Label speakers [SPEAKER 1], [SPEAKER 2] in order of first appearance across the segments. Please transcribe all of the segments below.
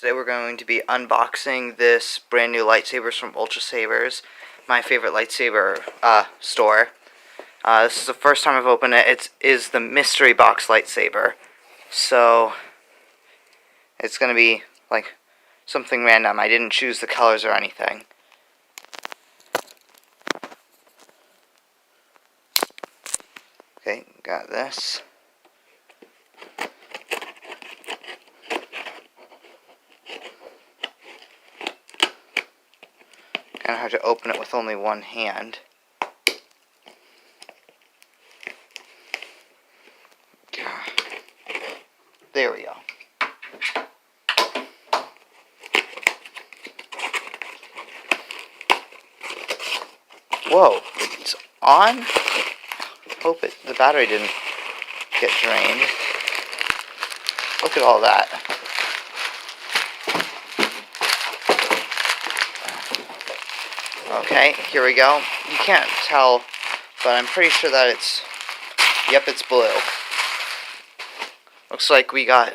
[SPEAKER 1] Today we're going to be unboxing this brand new lightsabers from Ultrasabers, my favorite lightsaber store. This is the first time I've opened it. It is the mystery box lightsaber, so it's going to be like something random. I didn't choose the colors or anything. Okay, got this. Kind of hard to open it with only one hand. There we go. Whoa, it's on? Hope the battery didn't get drained. Look at all that. Okay, here we go. You can't tell, but I'm pretty sure that it's blue. Looks like we got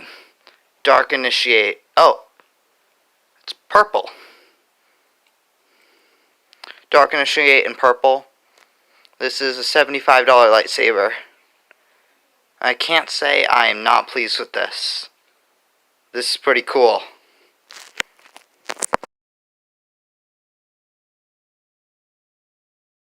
[SPEAKER 1] Dark Initiate. Oh, it's purple. Dark Initiate in purple. This is a $75 lightsaber. I can't say I am not pleased with this. This is pretty cool.